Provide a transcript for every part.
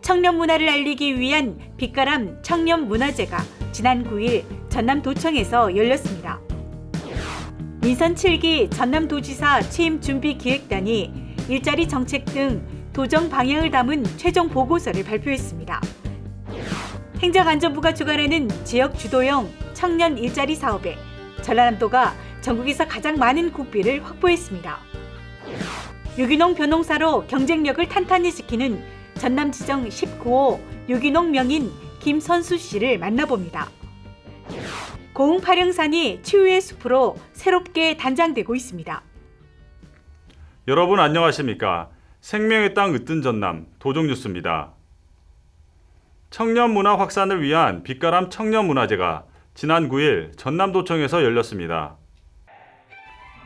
청년 문화를 알리기 위한 빛가람 청년 문화제가 지난 9일 전남도청에서 열렸습니다. 민선 7기 전남도지사 취임 준비 기획단이 일자리 정책 등 도정 방향을 담은 최종 보고서를 발표했습니다. 행정안전부가 주관하는 지역 주도형 청년 일자리 사업에 전라남도가 전국에서 가장 많은 국비를 확보했습니다. 유기농 벼농사로 경쟁력을 탄탄히 지키는 전남지정 19호 유기농 명인 김선수 씨를 만나봅니다. 고흥 파령산이 치유의 숲으로 새롭게 단장되고 있습니다. 여러분 안녕하십니까? 생명의 땅 으뜸 전남 도정뉴스입니다. 청년 문화 확산을 위한 빛가람 청년 문화제가 지난 9일 전남도청에서 열렸습니다.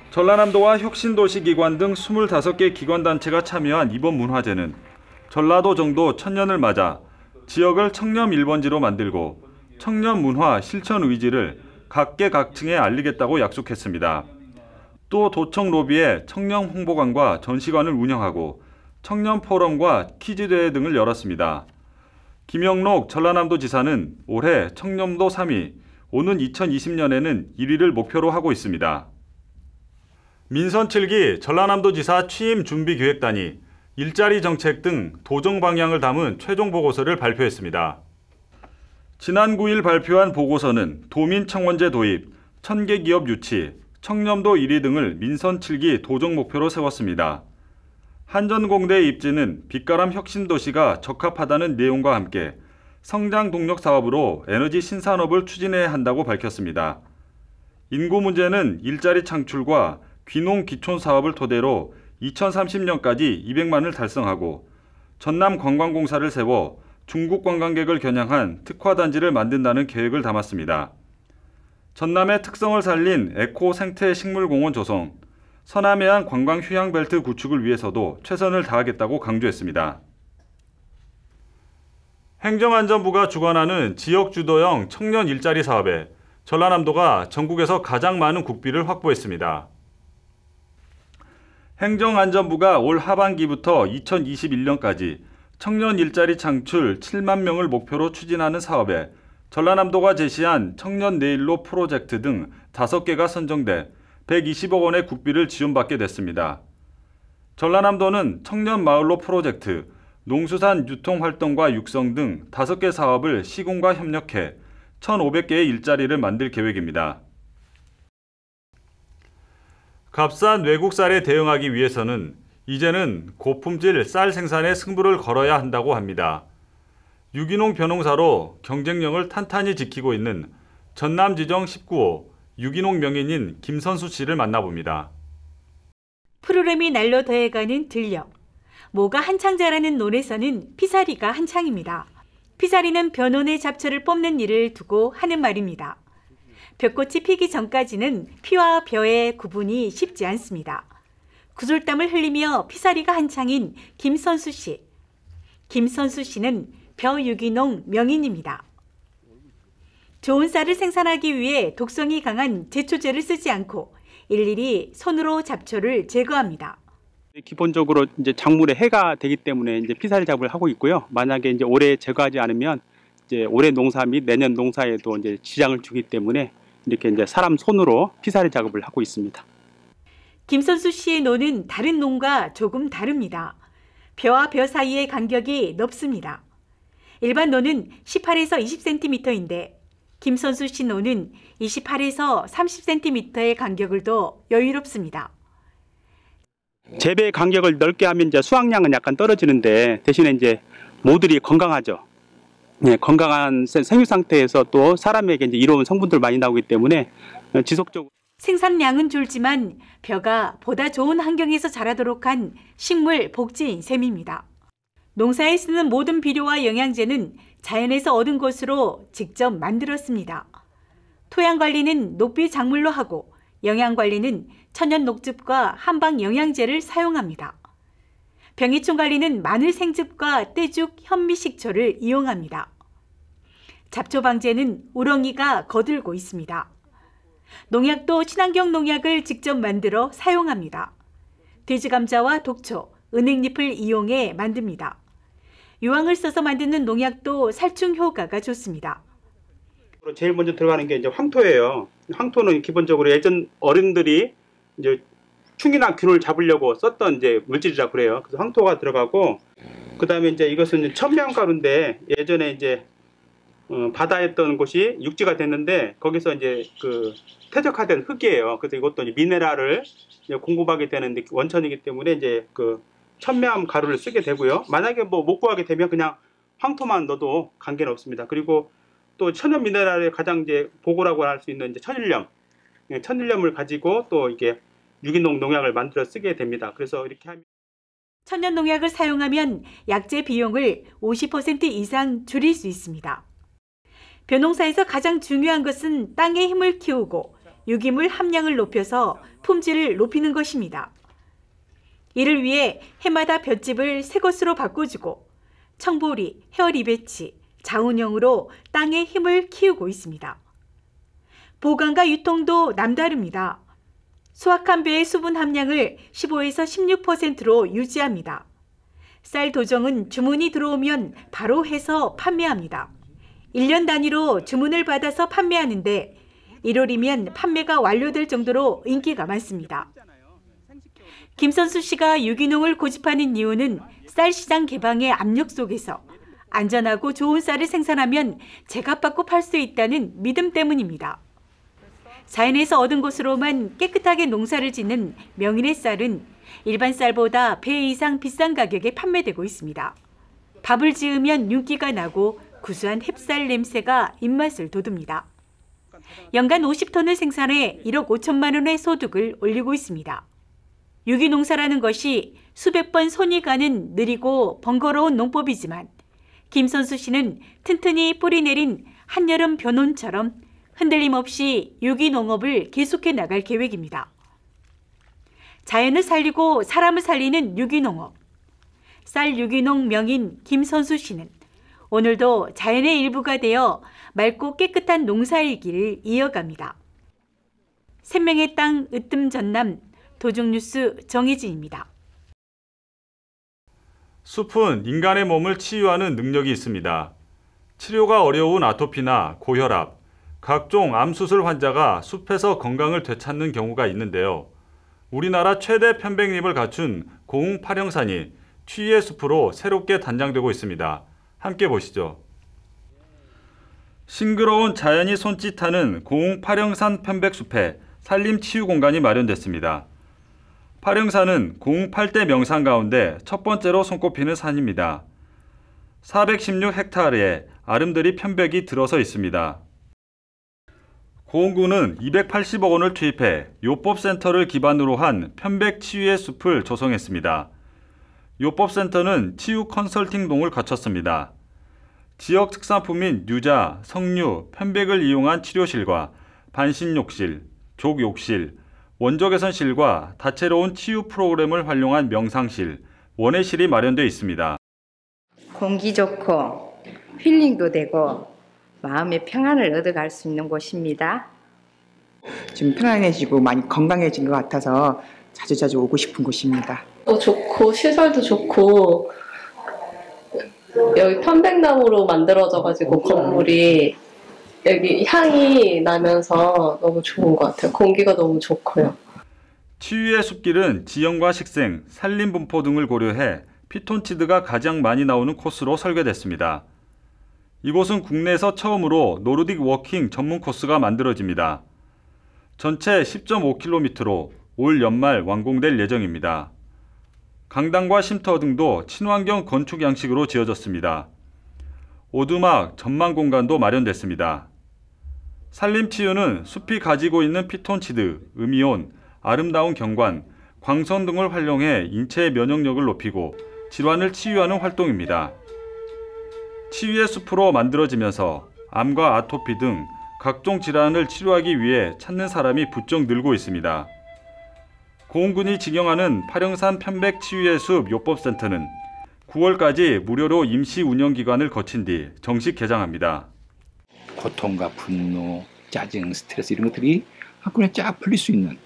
전라남도와 혁신도시기관 등 25개 기관단체가 참여한 이번 문화제는 전라도 정도 천년을 맞아 지역을 청년 1번지로 만들고 청년 문화 실천 의지를 각계각층에 알리겠다고 약속했습니다. 또 도청 로비에 청년 홍보관과 전시관을 운영하고 청년 포럼과 퀴즈대회 등을 열었습니다. 김영록 전라남도지사는 올해 청년도 3위, 오는 2020년에는 1위를 목표로 하고 있습니다. 민선 7기 전라남도지사 취임 준비 기획단이 일자리 정책 등 도정 방향을 담은 최종 보고서를 발표했습니다. 지난 9일 발표한 보고서는 도민청원제 도입, 1000개 기업 유치, 청렴도 1위 등을 민선 7기 도정 목표로 세웠습니다. 한전공대 입지는 빛가람 혁신도시가 적합하다는 내용과 함께 성장 동력 사업으로 에너지 신산업을 추진해야 한다고 밝혔습니다. 인구 문제는 일자리 창출과 귀농 기촌 사업을 토대로 2030년까지 200만을 달성하고 전남관광공사를 세워 중국 관광객을 겨냥한 특화단지를 만든다는 계획을 담았습니다. 전남의 특성을 살린 에코 생태 식물공원 조성, 서남해안 관광 휴양벨트 구축을 위해서도 최선을 다하겠다고 강조했습니다. 행정안전부가 주관하는 지역주도형 청년 일자리 사업에 전라남도가 전국에서 가장 많은 국비를 확보했습니다. 행정안전부가 올 하반기부터 2021년까지 청년 일자리 창출 7만 명을 목표로 추진하는 사업에 전라남도가 제시한 청년 내일로 프로젝트 등 5개가 선정돼 120억 원의 국비를 지원받게 됐습니다. 전라남도는 청년 마을로 프로젝트, 농수산 유통활동과 육성 등 5개 사업을 시군과 협력해 1,500개의 일자리를 만들 계획입니다. 값싼 외국 쌀에 대응하기 위해서는 이제는 고품질 쌀 생산에 승부를 걸어야 한다고 합니다. 유기농 벼농사로 경쟁력을 탄탄히 지키고 있는 전남지정 19호 유기농 명인인 김선수 씨를 만나봅니다. 푸르름이 날로 더해가는 들녘. 모가 한창 자라는 논에서는 피사리가 한창입니다. 피사리는 벼논의 잡초를 뽑는 일을 두고 하는 말입니다. 벼꽃이 피기 전까지는 피와 벼의 구분이 쉽지 않습니다. 구슬땀을 흘리며 피사리가 한창인 김선수 씨. 김선수 씨는 벼 유기농 명인입니다. 좋은 쌀을 생산하기 위해 독성이 강한 제초제를 쓰지 않고 일일이 손으로 잡초를 제거합니다. 기본적으로 이제 작물에 해가 되기 때문에 이제 피사리 작업을 하고 있고요. 만약에 이제 올해 제거하지 않으면 이제 올해 농사 및 내년 농사에도 이제 지장을 주기 때문에 이렇게 이제 사람 손으로 피사리 작업을 하고 있습니다. 김선수 씨의 논은 다른 논과 조금 다릅니다. 벼와 벼 사이의 간격이 넓습니다. 일반 논은 18에서 20cm인데 김선수 씨 논은 28에서 30cm의 간격을 둬 여유롭습니다. 재배 간격을 넓게 하면 이제 수확량은 약간 떨어지는데 대신에 이제 모들이 건강하죠. 네, 건강한 생육 상태에서 또 사람에게 이제 이로운 성분들 많이 나오기 때문에 지속적으로 생산량은 줄지만 벼가 보다 좋은 환경에서 자라도록 한 식물 복지인 셈입니다. 농사에 쓰는 모든 비료와 영양제는 자연에서 얻은 것으로 직접 만들었습니다. 토양 관리는 녹비 작물로 하고 영양 관리는 천연 녹즙과 한방 영양제를 사용합니다. 병해충 관리는 마늘 생즙과 떼죽, 현미 식초를 이용합니다. 잡초 방제는 우렁이가 거들고 있습니다. 농약도 친환경 농약을 직접 만들어 사용합니다. 돼지감자와 독초, 은행잎을 이용해 만듭니다. 유황을 써서 만드는 농약도 살충 효과가 좋습니다. 제일 먼저 들어가는 게 이제 황토예요. 황토는 기본적으로 예전 어른들이 이제 충이나 균을 잡으려고 썼던 이제 물질이라 그래요. 그래서 황토가 들어가고, 그 다음에 이제 이것은 천명가루인데 예전에 이제 바다에 있던 곳이 육지가 됐는데 거기서 이제 그 퇴적화된 흙이에요. 그래서 이것도 이제 미네랄을 이제 공급하게 되는 원천이기 때문에 이제 그 천명 가루를 쓰게 되고요. 만약에 뭐 못 구하게 되면 그냥 황토만 넣어도 관계는 없습니다. 그리고 또 천연 미네랄의 가장 이제 보고라고 할 수 있는 이제 천일염, 천일염을 가지고 또 이게 유기농 농약을 만들어 쓰게 됩니다. 그래서 이렇게 하면 천연 농약을 사용하면 약재 비용을 50% 이상 줄일 수 있습니다. 벼농사에서 가장 중요한 것은 땅의 힘을 키우고 유기물 함량을 높여서 품질을 높이는 것입니다. 이를 위해 해마다 볏짚을 새 것으로 바꿔주고 청보리, 헤어리 배치, 자운형으로 땅의 힘을 키우고 있습니다. 보관과 유통도 남다릅니다. 수확한 벼의 수분 함량을 15에서 16%로 유지합니다. 쌀 도정은 주문이 들어오면 바로 해서 판매합니다. 1년 단위로 주문을 받아서 판매하는데 1월이면 판매가 완료될 정도로 인기가 많습니다. 김선수 씨가 유기농을 고집하는 이유는 쌀 시장 개방의 압력 속에서 안전하고 좋은 쌀을 생산하면 제값받고 팔 수 있다는 믿음 때문입니다. 자연에서 얻은 것으로만 깨끗하게 농사를 짓는 명인의 쌀은 일반 쌀보다 배 이상 비싼 가격에 판매되고 있습니다. 밥을 지으면 윤기가 나고 구수한 햅쌀 냄새가 입맛을 돋웁니다. 연간 50톤을 생산해 1억 5천만 원의 소득을 올리고 있습니다. 유기농사라는 것이 수백 번 손이 가는 느리고 번거로운 농법이지만 김선수 씨는 튼튼히 뿌리 내린 한여름 벼논처럼 흔들림 없이 유기농업을 계속해 나갈 계획입니다. 자연을 살리고 사람을 살리는 유기농업. 쌀 유기농 명인 김선수 씨는 오늘도 자연의 일부가 되어 맑고 깨끗한 농사의 길을 이어갑니다. 생명의 땅 으뜸 전남 도중뉴스 정혜진입니다. 숲은 인간의 몸을 치유하는 능력이 있습니다. 치료가 어려운 아토피나 고혈압, 각종 암수술 환자가 숲에서 건강을 되찾는 경우가 있는데요. 우리나라 최대 편백잎을 갖춘 고흥 파령산이 치유의 숲으로 새롭게 단장되고 있습니다. 함께 보시죠. 싱그러운 자연이 손짓하는 고흥 파령산 편백숲에 산림치유 공간이 마련됐습니다. 파령산은 고흥 8대 명산 가운데 첫 번째로 손꼽히는 산입니다. 416헥타르의 아름드리 편백이 들어서 있습니다. 고흥군은 280억 원을 투입해 요법센터를 기반으로 한 편백 치유의 숲을 조성했습니다. 요법센터는 치유 컨설팅동을 갖췄습니다. 지역 특산품인 유자, 석류, 편백을 이용한 치료실과 반신욕실, 족욕실, 원적외선실과 다채로운 치유 프로그램을 활용한 명상실, 원예실이 마련되어 있습니다. 공기 좋고 힐링도 되고 마음의 평안을 얻어갈 수 있는 곳입니다. 좀 편안해지고 많이 건강해진 것 같아서 자주자주 오고 싶은 곳입니다. 또 좋고 시설도 좋고 여기 편백나무로 만들어져가지고 건물이 여기 향이 나면서 너무 좋은 것 같아요. 공기가 너무 좋고요. 치유의 숲길은 지형과 식생, 산림 분포 등을 고려해 피톤치드가 가장 많이 나오는 코스로 설계됐습니다. 이곳은 국내에서 처음으로 노르딕 워킹 전문 코스가 만들어집니다. 전체 10.5km로 올 연말 완공될 예정입니다. 강당과 쉼터 등도 친환경 건축 양식으로 지어졌습니다. 오두막, 전망 공간도 마련됐습니다. 산림치유는 숲이 가지고 있는 피톤치드, 음이온, 아름다운 경관, 광선 등을 활용해 인체의 면역력을 높이고 질환을 치유하는 활동입니다. 치유의 숲으로 만들어지면서 암과 아토피 등 각종 질환을 치료하기 위해 찾는 사람이 부쩍 늘고 있습니다. 고흥군이 직영하는 파령산 편백 치유의 숲 요법센터는 9월까지 무료로 임시 운영기간을 거친 뒤 정식 개장합니다. 고통과 분노, 짜증, 스트레스 이런 것들이 한꺼번에 쫙 풀릴 수 있는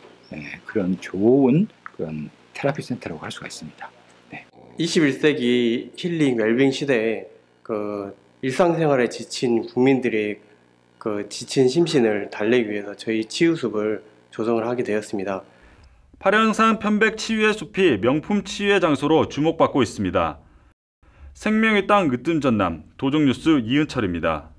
그런 좋은 그런 테라피 센터라고 할 수가 있습니다. 21세기 힐링 웰빙 시대에 일상생활에 지친 국민들의 지친 심신을 달래기 위해서 저희 치유숲을 조성을 하게 되었습니다. 팔양산 편백 치유의 숲이 명품 치유의 장소로 주목받고 있습니다. 생명의 땅 으뜸 전남 도종뉴스 이은철입니다.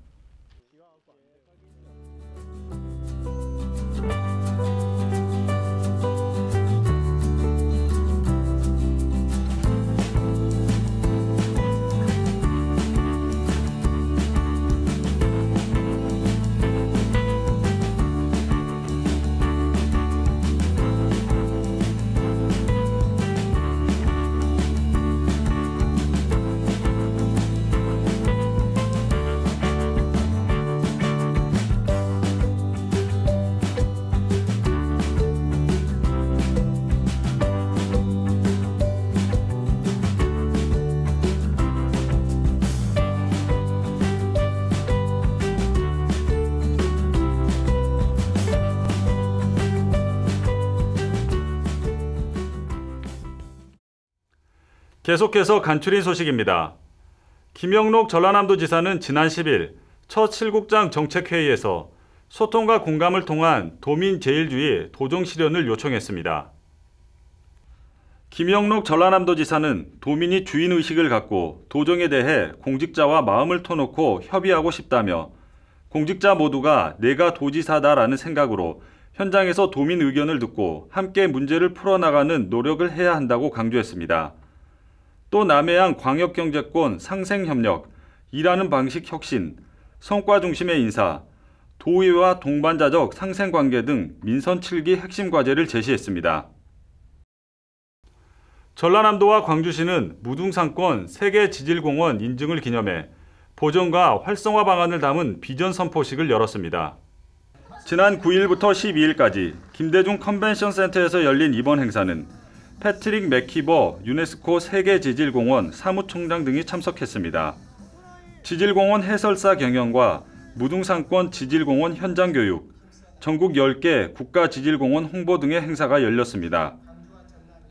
계속해서 간추린 소식입니다. 김영록 전라남도지사는 지난 10일 첫 실국장 정책회의에서 소통과 공감을 통한 도민제일주의 도정실현을 요청했습니다. 김영록 전라남도지사는 도민이 주인의식을 갖고 도정에 대해 공직자와 마음을 터놓고 협의하고 싶다며 공직자 모두가 내가 도지사다라는 생각으로 현장에서 도민 의견을 듣고 함께 문제를 풀어나가는 노력을 해야 한다고 강조했습니다. 또 남해안 광역경제권 상생협력, 일하는 방식 혁신, 성과 중심의 인사, 도의와 동반자적 상생관계 등 민선 7기 핵심 과제를 제시했습니다. 전라남도와 광주시는 무등산권 세계지질공원 인증을 기념해 보존과 활성화 방안을 담은 비전 선포식을 열었습니다. 지난 9일부터 12일까지 김대중 컨벤션 센터에서 열린 이번 행사는 패트릭 맥키버 유네스코 세계지질공원 사무총장 등이 참석했습니다. 지질공원 해설사 경영과 무등산권 지질공원 현장 교육, 전국 10개 국가지질공원 홍보 등의 행사가 열렸습니다.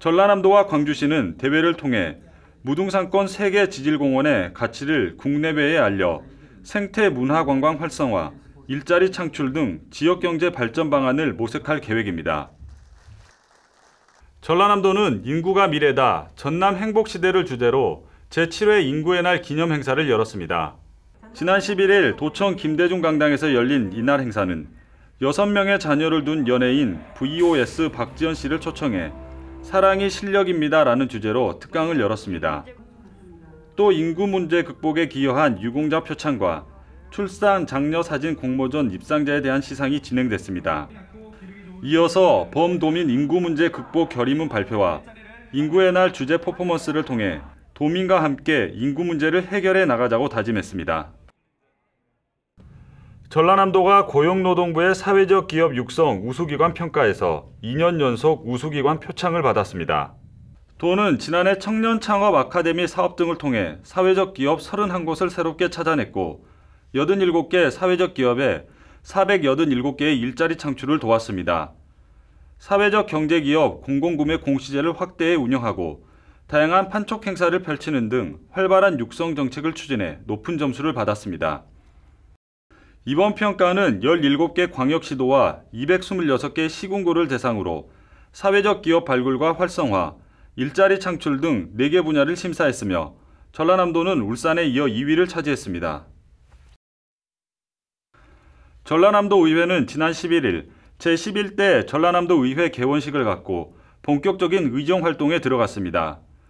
전라남도와 광주시는 대회를 통해 무등산권 세계지질공원의 가치를 국내외에 알려 생태 문화관광 활성화, 일자리 창출 등 지역경제 발전 방안을 모색할 계획입니다. 전라남도는 인구가 미래다 전남 행복시대를 주제로 제7회 인구의 날 기념 행사를 열었습니다. 지난 11일 도청 김대중 강당에서 열린 이날 행사는 6명의 자녀를 둔 연예인 VOS 박지연 씨를 초청해 사랑이 실력입니다 라는 주제로 특강을 열었습니다. 또 인구 문제 극복에 기여한 유공자 표창과 출산 장려 사진 공모전 입상자에 대한 시상이 진행됐습니다. 이어서 범도민 인구 문제 극복 결의문 발표와 인구의 날 주제 퍼포먼스를 통해 도민과 함께 인구 문제를 해결해 나가자고 다짐했습니다. 전라남도가 고용노동부의 사회적 기업 육성 우수기관 평가에서 2년 연속 우수기관 표창을 받았습니다. 도는 지난해 청년 창업 아카데미 사업 등을 통해 사회적 기업 31곳을 새롭게 찾아냈고 87개 사회적 기업에 487개의 일자리 창출을 도왔습니다. 사회적 경제기업 공공구매 공시제를 확대해 운영하고 다양한 판촉 행사를 펼치는 등 활발한 육성 정책을 추진해 높은 점수를 받았습니다. 이번 평가는 17개 광역시도와 226개 시군구를 대상으로 사회적 기업 발굴과 활성화, 일자리 창출 등 4개 분야를 심사했으며 전라남도는 울산에 이어 2위를 차지했습니다. 전라남도 의회는 지난 11일 제11대 전라남도 의회 개원식을 갖고 본격적인 의정 활동에 들어갔습니다.